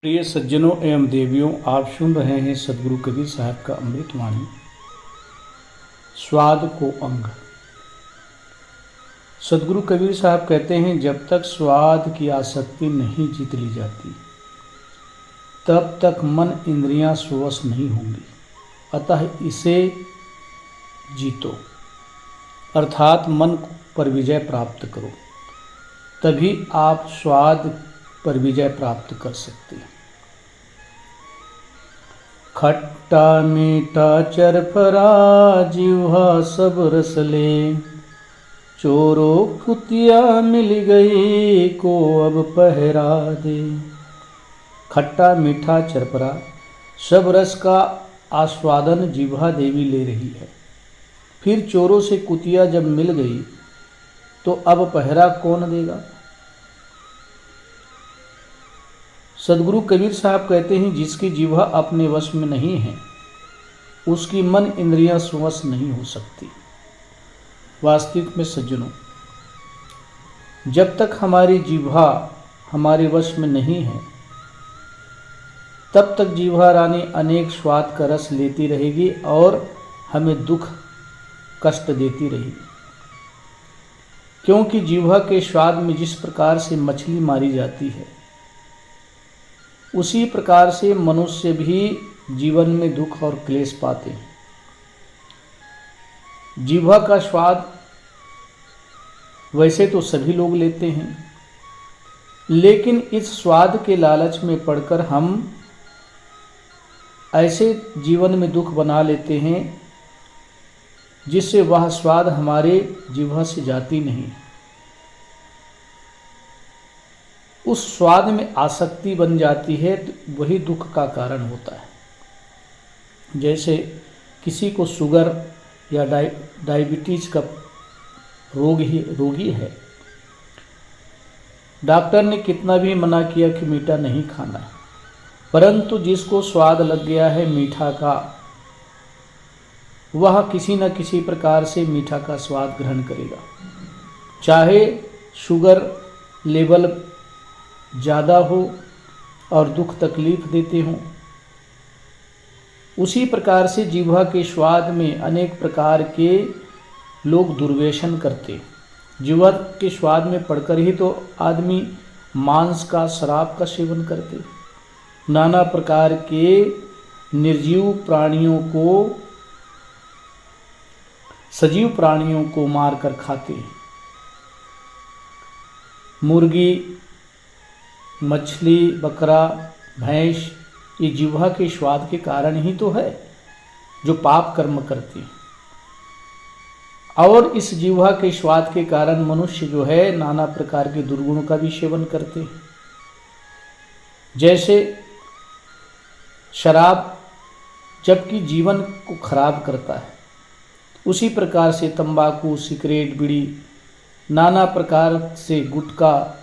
प्रिय सज्जनों एवं देवियों, आप सुन रहे हैं सदगुरु कबीर साहब का अमृतवाणी। स्वाद को अंग। सदगुरु कबीर साहब कहते हैं, जब तक स्वाद की आसक्ति नहीं जीत ली जाती तब तक मन इंद्रियां स्ववश नहीं होंगी। अतः इसे जीतो, अर्थात मन पर विजय प्राप्त करो, तभी आप स्वाद पर विजय प्राप्त कर सकते हैं। खट्टा मीठा चरफरा जिह्वा सब रस ले, चोरों कुतिया मिल गई को अब पहरा दे। खट्टा मीठा चरफरा सब रस का आस्वादन जिह्वा देवी ले रही है। फिर चोरों से कुतिया जब मिल गई तो अब पहरा कौन देगा। सदगुरु कबीर साहब कहते हैं, जिसकी जिह्वा अपने वश में नहीं है उसकी मन इंद्रियां स्ववश नहीं हो सकती। वास्तविक में सज्जनों, जब तक हमारी जिह्वा हमारे वश में नहीं है तब तक जिह्वा रानी अनेक स्वाद का रस लेती रहेगी और हमें दुख कष्ट देती रहेगी। क्योंकि जिह्वा के स्वाद में जिस प्रकार से मछली मारी जाती है, उसी प्रकार से मनुष्य भी जीवन में दुख और क्लेश पाते हैं। जिह्वा का स्वाद वैसे तो सभी लोग लेते हैं, लेकिन इस स्वाद के लालच में पड़कर हम ऐसे जीवन में दुख बना लेते हैं जिससे वह स्वाद हमारे जिह्वा से जाती नहीं। उस स्वाद में आसक्ति बन जाती है तो वही दुख का कारण होता है। जैसे किसी को शुगर या डायबिटीज का रोगी है, डॉक्टर ने कितना भी मना किया कि मीठा नहीं खाना है, परंतु जिसको स्वाद लग गया है मीठा का, वह किसी न किसी प्रकार से मीठा का स्वाद ग्रहण करेगा, चाहे शुगर लेवल ज़्यादा हो और दुख तकलीफ देते हों। उसी प्रकार से जिह्वा के स्वाद में अनेक प्रकार के लोग दुर्व्यसन करते। जिह्वा के स्वाद में पड़कर ही तो आदमी मांस का, शराब का सेवन करते, नाना प्रकार के निर्जीव प्राणियों को, सजीव प्राणियों को मारकर खाते। मुर्गी, मछली, बकरा, भैंस, ये जिह्वा के स्वाद के कारण ही तो है जो पाप कर्म करती है। और इस जिह्वा के स्वाद के कारण मनुष्य जो है नाना प्रकार के दुर्गुणों का भी सेवन करते हैं। जैसे शराब जबकि जीवन को खराब करता है, उसी प्रकार से तंबाकू, सिगरेट, बीड़ी, नाना प्रकार से गुटखा,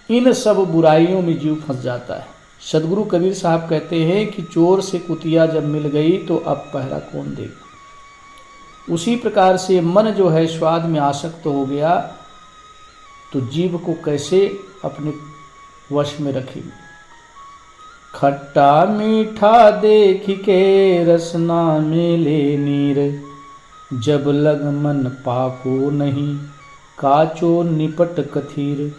इन सब बुराइयों में जीव फंस जाता है। सदगुरु कबीर साहब कहते हैं कि चोर से कुतिया जब मिल गई तो अब पहरा कौन देगा। उसी प्रकार से मन जो है स्वाद में आसक्त हो गया तो जीव को कैसे अपने वश में रखेगी। खट्टा मीठा देख के रसना मेले नीर, जब लग मन पाको नहीं काचो निपट कथीर।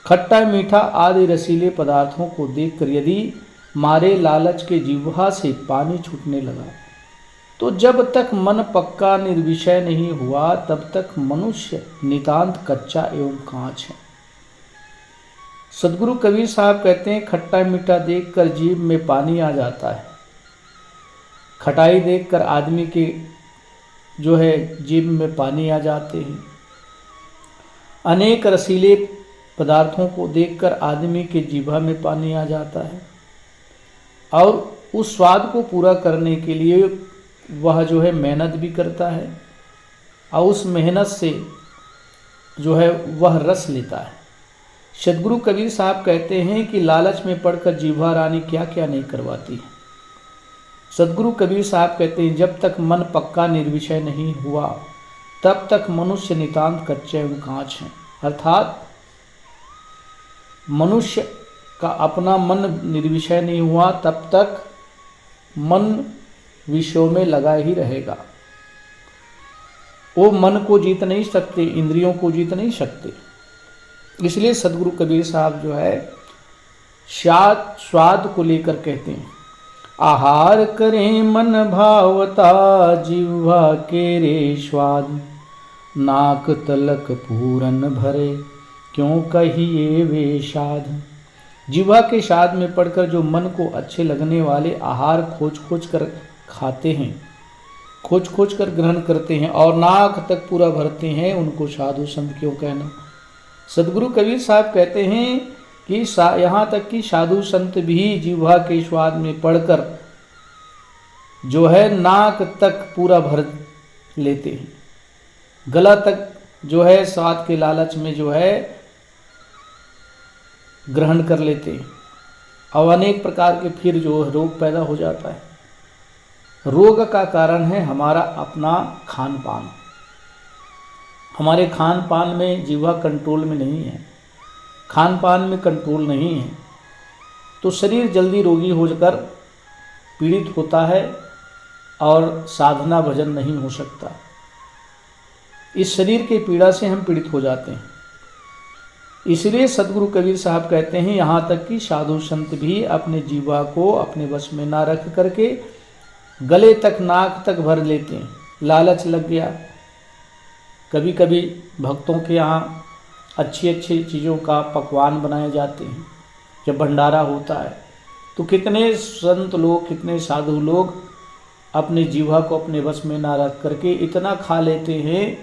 खट्टा मीठा आदि रसीले पदार्थों को देखकर यदि मारे लालच के जिह्वा से पानी छूटने लगा तो जब तक मन पक्का निर्विषय नहीं हुआ तब तक मनुष्य नितांत कच्चा एवं कांच है। सदगुरु कबीर साहब कहते हैं, खट्टा मीठा देखकर जीभ में पानी आ जाता है। खटाई देखकर आदमी के जो है जीभ में पानी आ जाते हैं। अनेक रसीले पदार्थों को देखकर आदमी के जिह्वा में पानी आ जाता है और उस स्वाद को पूरा करने के लिए वह जो है मेहनत भी करता है और उस मेहनत से जो है वह रस लेता है। सदगुरु कबीर साहब कहते हैं कि लालच में पड़कर जिह्वा रानी क्या क्या नहीं करवाती है। सदगुरु कबीर साहब कहते हैं, जब तक मन पक्का निर्विषय नहीं हुआ तब तक मनुष्य नितांत कच्चे एवं कांच हैं। अर्थात मनुष्य का अपना मन निर्विषय नहीं हुआ तब तक मन विषयों में लगा ही रहेगा। वो मन को जीत नहीं सकते, इंद्रियों को जीत नहीं सकते। इसलिए सदगुरु कबीर साहब जो है स्वाद को लेकर कहते हैं, आहार करें मन भावता जिह्वा के रे स्वाद, नाक तलक पूरन भरे क्यों कहिए वे साध। जिह्वा के स्वाद में पड़कर जो मन को अच्छे लगने वाले आहार खोज खोज कर खाते हैं, खोज खोज कर ग्रहण करते हैं और नाक तक पूरा भरते हैं, उनको साधु संत क्यों कहना। सदगुरु कबीर साहब कहते हैं कि यहाँ तक कि साधु संत भी जिह्वा के स्वाद में पड़कर जो है नाक तक पूरा भर लेते हैं, गला तक जो है स्वाद के लालच में जो है ग्रहण कर लेते हैं और अनेक प्रकार के फिर जो रोग पैदा हो जाता है। रोग का कारण है हमारा अपना खान पान। हमारे खान पान में जिह्वा कंट्रोल में नहीं है, खान पान में कंट्रोल नहीं है, तो शरीर जल्दी रोगी होकर पीड़ित होता है और साधना भजन नहीं हो सकता। इस शरीर के पीड़ा से हम पीड़ित हो जाते हैं। इसलिए सदगुरु कबीर साहब कहते हैं यहाँ तक कि साधु संत भी अपने जिह्वा को अपने वश में ना रख करके गले तक नाक तक भर लेते हैं। लालच लग गया, कभी कभी भक्तों के यहाँ अच्छी अच्छी चीज़ों का पकवान बनाए जाते हैं, जब भंडारा होता है तो कितने संत लोग, कितने साधु लोग अपने जिह्वा को अपने वश में ना रख करके इतना खा लेते हैं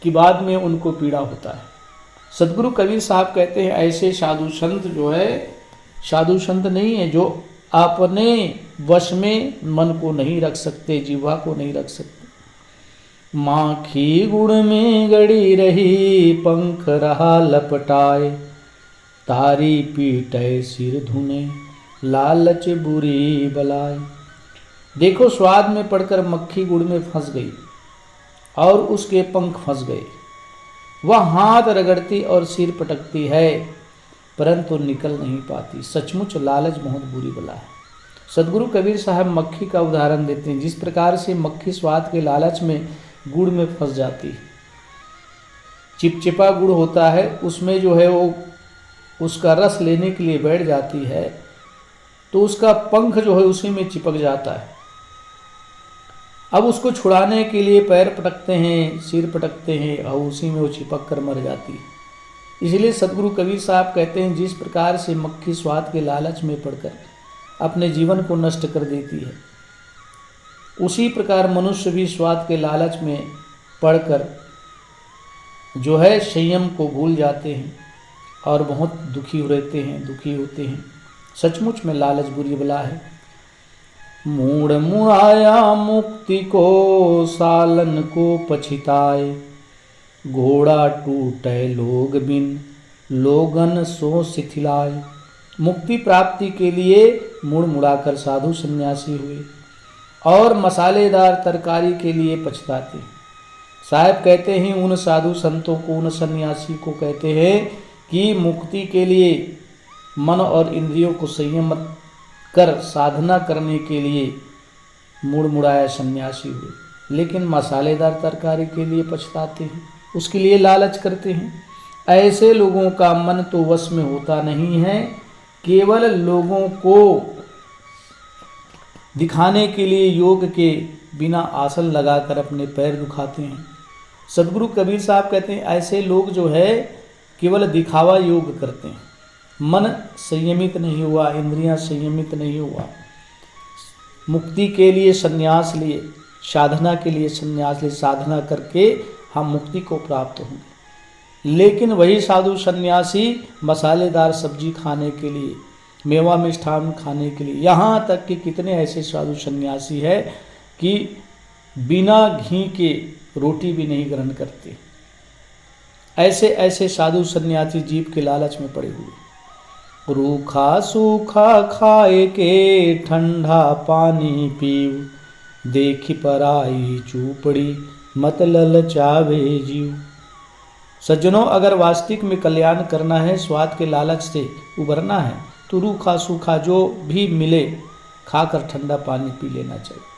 कि बाद में उनको पीड़ा होता है। सदगुरु कबीर साहब कहते हैं ऐसे साधु संत जो है साधु संत नहीं है, जो अपने वश में मन को नहीं रख सकते, जिह्वा को नहीं रख सकते। माखी गुड़ में गड़ी रही पंख रहा लपटाए, तारी पीटे सिर धुने लालच बुरी बलाए। देखो स्वाद में पड़कर मक्खी गुड़ में फंस गई और उसके पंख फंस गए। वह हाथ रगड़ती और सिर पटकती है परंतु निकल नहीं पाती। सचमुच लालच बहुत बुरी बला है। सदगुरु कबीर साहब मक्खी का उदाहरण देते हैं। जिस प्रकार से मक्खी स्वाद के लालच में गुड़ में फंस जाती है, चिपचिपा गुड़ होता है, उसमें जो है वो उसका रस लेने के लिए बैठ जाती है तो उसका पंख जो है उसी में चिपक जाता है। अब उसको छुड़ाने के लिए पैर पटकते हैं, सिर पटकते हैं और उसी में वो चिपक कर मर जाती है। इसलिए सदगुरु कबीर साहब कहते हैं जिस प्रकार से मक्खी स्वाद के लालच में पड़कर अपने जीवन को नष्ट कर देती है, उसी प्रकार मनुष्य भी स्वाद के लालच में पड़कर जो है संयम को भूल जाते हैं और बहुत दुखी होते हैं। सचमुच में लालच बुरी बला है। मूड़ मुड़ाया मुक्ति को सालन को पछिताए, घोड़ा टूटे लोग बिन लोगन सो शिथिलाए। मुक्ति प्राप्ति के लिए मुड़ मुड़ाकर साधु सन्यासी हुए और मसालेदार तरकारी के लिए पछताते। साहब कहते हैं उन साधु संतों को, उन सन्यासी को कहते हैं कि मुक्ति के लिए मन और इंद्रियों को संयम कर साधना करने के लिए मुड़ मुड़ाया सन्यासी हुए, लेकिन मसालेदार तरकारी के लिए पछताते हैं, उसके लिए लालच करते हैं। ऐसे लोगों का मन तो वश में होता नहीं है, केवल लोगों को दिखाने के लिए योग के बिना आसन लगाकर अपने पैर दुखाते हैं। सदगुरु कबीर साहब कहते हैं ऐसे लोग जो है केवल दिखावा योग करते हैं, मन संयमित नहीं हुआ, इंद्रियां संयमित नहीं हुआ। मुक्ति के लिए संन्यास लिए, साधना के लिए संन्यास लिए, साधना करके हम मुक्ति को प्राप्त होंगे। लेकिन वही साधु सन्यासी मसालेदार सब्जी खाने के लिए, मेवा मिष्ठान खाने के लिए, यहाँ तक कि कितने ऐसे साधु सन्यासी है कि बिना घी के रोटी भी नहीं ग्रहण करते। ऐसे ऐसे साधु सन्यासी जीव के लालच में पड़े हुए। रूखा सूखा खाए के ठंडा पानी पीव, देखी पराई चूपड़ी मत ललचावे जीव। सज्जनों, अगर वास्तविक में कल्याण करना है, स्वाद के लालच से उबरना है, तो रूखा सूखा जो भी मिले खाकर ठंडा पानी पी लेना चाहिए।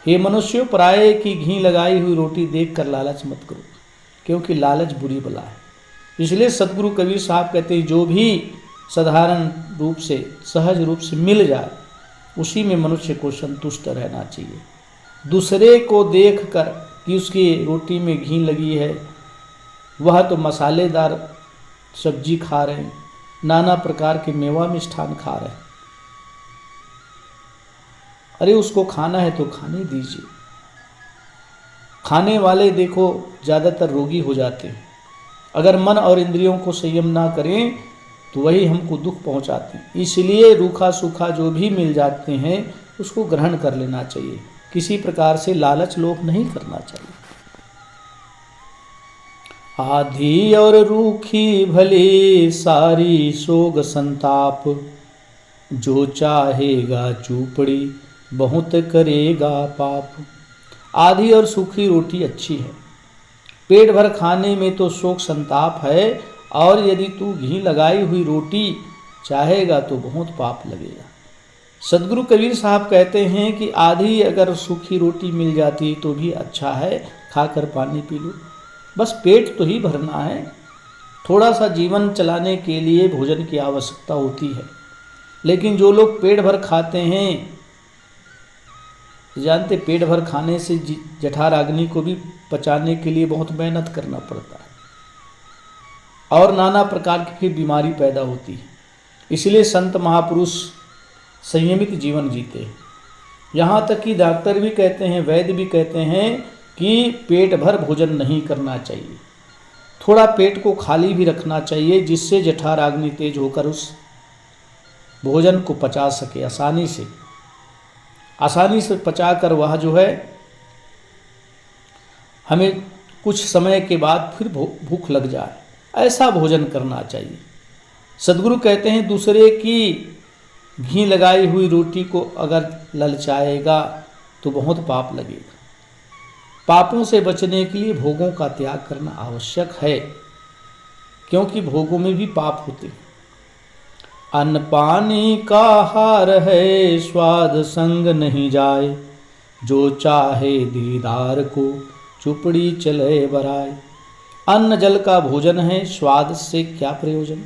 हे मनुष्यों, पराये की घी लगाई हुई रोटी देखकर लालच मत करो, क्योंकि लालच बुरी बला है। इसलिए सदगुरु कबीर साहब कहते हैं, जो भी साधारण रूप से सहज रूप से मिल जाए उसी में मनुष्य को संतुष्ट रहना चाहिए। दूसरे को देखकर कि उसकी रोटी में घी लगी है, वह तो मसालेदार सब्जी खा रहे हैं, नाना प्रकार के मेवा मिष्ठान खा रहे हैं, अरे उसको खाना है तो खाने दीजिए। खाने वाले देखो ज़्यादातर रोगी हो जाते हैं। अगर मन और इंद्रियों को संयम ना करें तो वही हमको दुख पहुंचाते हैं। इसलिए रूखा सूखा जो भी मिल जाते हैं उसको ग्रहण कर लेना चाहिए। किसी प्रकार से लालच लोभ नहीं करना चाहिए। आधी और रूखी भली सारी सोग संताप, जो चाहेगा चूपड़ी बहुत करेगा पाप। आधी और सूखी रोटी अच्छी है, पेट भर खाने में तो शोक संताप है, और यदि तू घी लगाई हुई रोटी चाहेगा तो बहुत पाप लगेगा। सदगुरु कबीर साहब कहते हैं कि आधी अगर सूखी रोटी मिल जाती तो भी अच्छा है, खाकर पानी पी लो, बस पेट तो ही भरना है। थोड़ा सा जीवन चलाने के लिए भोजन की आवश्यकता होती है, लेकिन जो लोग पेट भर खाते हैं, जानते पेट भर खाने से जठराग्नि को भी पचाने के लिए बहुत मेहनत करना पड़ता है और नाना प्रकार की फिर बीमारी पैदा होती है। इसलिए संत महापुरुष संयमित जीवन जीते हैं। यहाँ तक कि डॉक्टर भी कहते हैं, वैद्य भी कहते हैं कि पेट भर भोजन नहीं करना चाहिए, थोड़ा पेट को खाली भी रखना चाहिए, जिससे जठराग्नि तेज होकर उस भोजन को पचा सके, आसानी से पचाकर वह जो है हमें कुछ समय के बाद फिर भूख लग जाए, ऐसा भोजन करना चाहिए। सदगुरु कहते हैं, दूसरे की घी लगाई हुई रोटी को अगर ललचाएगा तो बहुत पाप लगेगा। पापों से बचने के लिए भोगों का त्याग करना आवश्यक है, क्योंकि भोगों में भी पाप होते हैं। अन्न पानी का हार है, स्वाद संग नहीं जाए, जो चाहे दीदार को चुपड़ी चले बराए। अन्न जल का भोजन है, स्वाद से क्या प्रयोजन।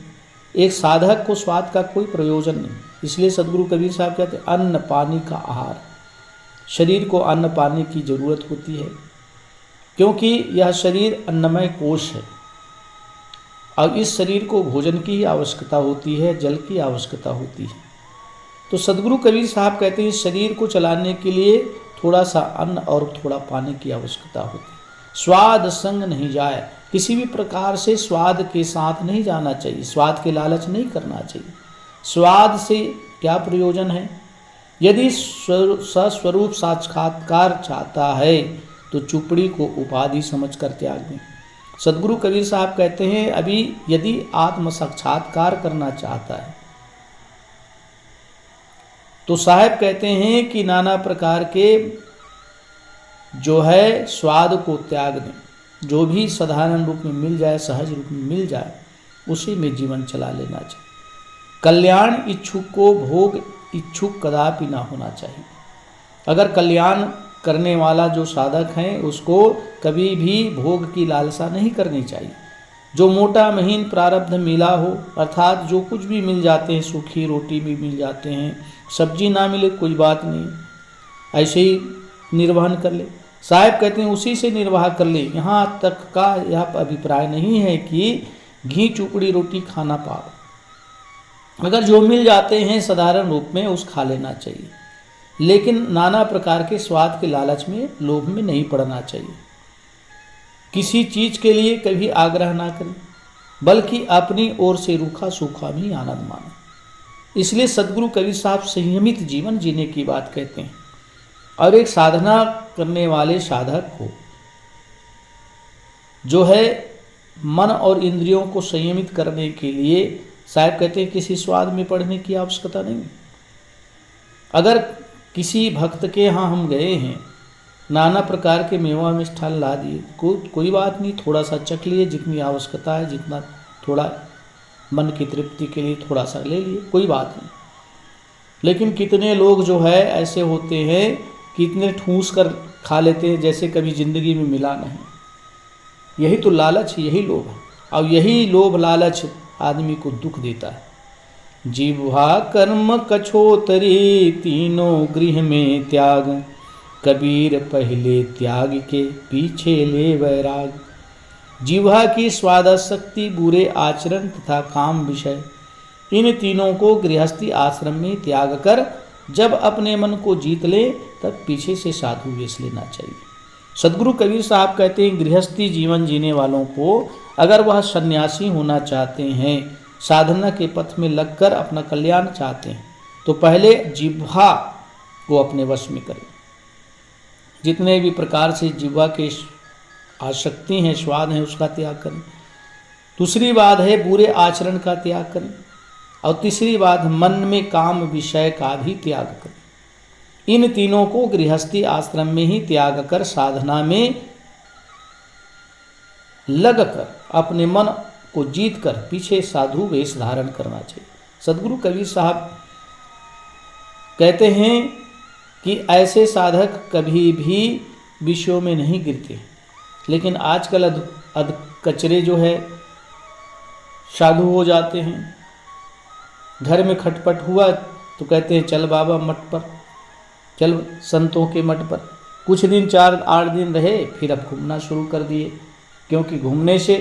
एक साधक को स्वाद का कोई प्रयोजन नहीं। इसलिए सदगुरु कबीर साहब कहते हैं, अन्न पानी का आहार। शरीर को अन्न पानी की जरूरत होती है, क्योंकि यह शरीर अन्नमय कोश है। अब इस शरीर को भोजन की ही आवश्यकता होती है, जल की आवश्यकता होती है। तो सदगुरु कबीर साहब कहते हैं, इस शरीर को चलाने के लिए थोड़ा सा अन्न और थोड़ा पानी की आवश्यकता होती है। स्वाद संग नहीं जाए, किसी भी प्रकार से स्वाद के साथ नहीं जाना चाहिए, स्वाद के लालच नहीं करना चाहिए। स्वाद से क्या प्रयोजन है। यदि सस्वरूप साक्षात्कार चाहता है तो चुपड़ी को उपाधि समझकर त्याग दें। सदगुरु कबीर साहब कहते हैं, अभी यदि आत्म साक्षात्कार करना चाहता है तो साहब कहते हैं कि नाना प्रकार के जो है स्वाद को त्याग दें। जो भी साधारण रूप में मिल जाए, सहज रूप में मिल जाए, उसी में जीवन चला लेना चाहिए। कल्याण इच्छुक को भोग इच्छुक कदापि ना होना चाहिए। अगर कल्याण करने वाला जो साधक हैं उसको कभी भी भोग की लालसा नहीं करनी चाहिए। जो मोटा महीन प्रारब्ध मिला हो, अर्थात जो कुछ भी मिल जाते हैं, सूखी रोटी भी मिल जाते हैं, सब्जी ना मिले कोई बात नहीं, ऐसे ही निर्वहन कर ले। साहब कहते हैं उसी से निर्वाह कर ले। यहाँ तक का यह अभिप्राय नहीं है कि घी चुपड़ी रोटी खाना पाप। अगर जो मिल जाते हैं साधारण रूप में उस खा लेना चाहिए, लेकिन नाना प्रकार के स्वाद के लालच में, लोभ में नहीं पड़ना चाहिए। किसी चीज के लिए कभी आग्रह ना करें, बल्कि अपनी ओर से रूखा सूखा भी आनंद माने। इसलिए सदगुरु कबीर साहब संयमित जीवन जीने की बात कहते हैं। और एक साधना करने वाले साधक को जो है मन और इंद्रियों को संयमित करने के लिए साहब कहते हैं किसी स्वाद में पड़ने की आवश्यकता नहीं। अगर किसी भक्त के यहाँ हम गए हैं, नाना प्रकार के मेवा मिष्ठान ला दिए, कोई बात नहीं, थोड़ा सा चख लिए, जितनी आवश्यकता है, जितना थोड़ा मन की तृप्ति के लिए थोड़ा सा ले लिए, कोई बात नहीं। लेकिन कितने लोग जो है ऐसे होते हैं कि इतने ठूस कर खा लेते हैं जैसे कभी ज़िंदगी में मिला नहीं। यही तो लालच, यही लोभ है, और यही लोभ लालच आदमी को दुख देता है। जिह्वा कर्म कछोतरी तीनों गृह में त्याग, कबीर पहले त्याग के पीछे ले वैराग। जिह्वा की स्वादासक्ति, बुरे आचरण तथा काम विषय, इन तीनों को गृहस्थी आश्रम में त्याग कर जब अपने मन को जीत ले तब पीछे से साधु वेश लेना चाहिए। सदगुरु कबीर साहब कहते हैं गृहस्थी जीवन जीने वालों को अगर वह सन्यासी होना चाहते हैं, साधना के पथ में लगकर अपना कल्याण चाहते हैं, तो पहले जिह्वा को अपने वश में करें। जितने भी प्रकार से जिह्वा के आसक्ति हैं, स्वाद हैं, उसका त्याग करें। दूसरी बात है बुरे आचरण का त्याग करें, और तीसरी बात मन में काम विषय का भी त्याग करें। इन तीनों को गृहस्थी आश्रम में ही त्याग कर साधना में लगकर अपने मन को जीत कर पीछे साधु वेश धारण करना चाहिए। सदगुरु कबीर साहब कहते हैं कि ऐसे साधक कभी भी विषयों में नहीं गिरते, लेकिन आजकल कचरे जो है साधु हो जाते हैं। घर में खटपट हुआ तो कहते हैं चल बाबा मठ पर, चल संतों के मठ पर। कुछ दिन 4-8 दिन रहे, फिर अब घूमना शुरू कर दिए, क्योंकि घूमने से,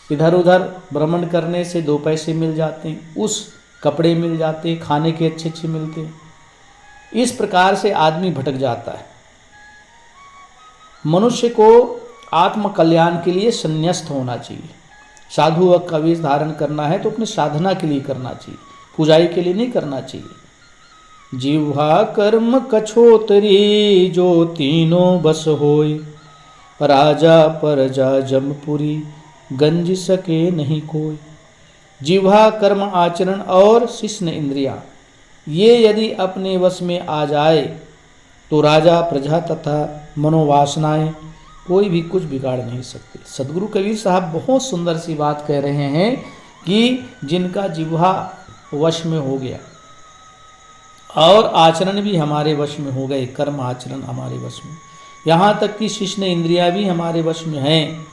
इधर उधर भ्रमण करने से 2 पैसे मिल जाते हैं, उस कपड़े मिल जाते हैं, खाने के अच्छे अच्छे मिलते हैं। इस प्रकार से आदमी भटक जाता है। मनुष्य को आत्म कल्याण के लिए संन्यस्त होना चाहिए। साधु व कबीर धारण करना है तो अपने साधना के लिए करना चाहिए, पूजाई के लिए नहीं करना चाहिए। जिह्वा कर्म कछोतरी जो तीनों बस होय, राजा प्रजा जमपुरी गंज सके नहीं कोई। जिह्वा कर्म आचरण और शिश्न इंद्रिया, ये यदि अपने वश में आ जाए तो राजा प्रजा तथा मनोवासनाएं कोई भी कुछ बिगाड़ नहीं सकते। सदगुरु कबीर साहब बहुत सुंदर सी बात कह रहे हैं कि जिनका जिह्वा वश में हो गया और आचरण भी हमारे वश में हो गए, कर्म आचरण हमारे वश में, यहाँ तक कि शिश्न इंद्रियां भी हमारे वश में हैं,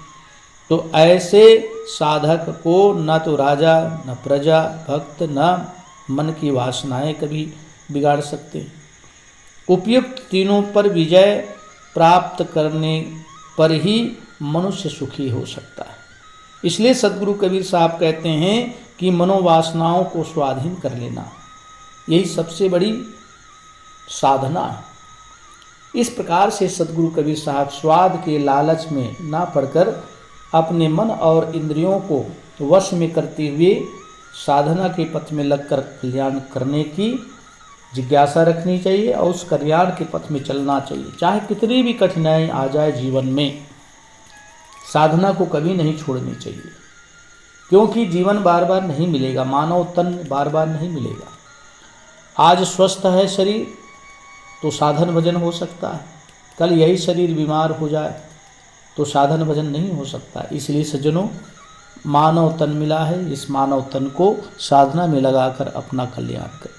तो ऐसे साधक को न तो राजा, न प्रजा, भक्त, न मन की वासनाएं कभी बिगाड़ सकते। उपयुक्त तीनों पर विजय प्राप्त करने पर ही मनुष्य सुखी हो सकता है। इसलिए सदगुरु कबीर साहब कहते हैं कि मनोवासनाओं को स्वाधीन कर लेना, यही सबसे बड़ी साधना है। इस प्रकार से सदगुरु कबीर साहब स्वाद के लालच में ना पड़कर अपने मन और इंद्रियों को वश में करते हुए साधना के पथ में लगकर कल्याण करने की जिज्ञासा रखनी चाहिए और उस कल्याण के पथ में चलना चाहिए। चाहे कितनी भी कठिनाई आ जाए जीवन में, साधना को कभी नहीं छोड़नी चाहिए, क्योंकि जीवन बार बार नहीं मिलेगा, मानव तन बार बार नहीं मिलेगा। आज स्वस्थ है शरीर तो साधन भजन हो सकता है, कल यही शरीर बीमार हो जाए तो साधन भजन नहीं हो सकता। इसलिए सज्जनों, मानव तन मिला है, इस मानव तन को साधना में लगाकर अपना कल्याण करें।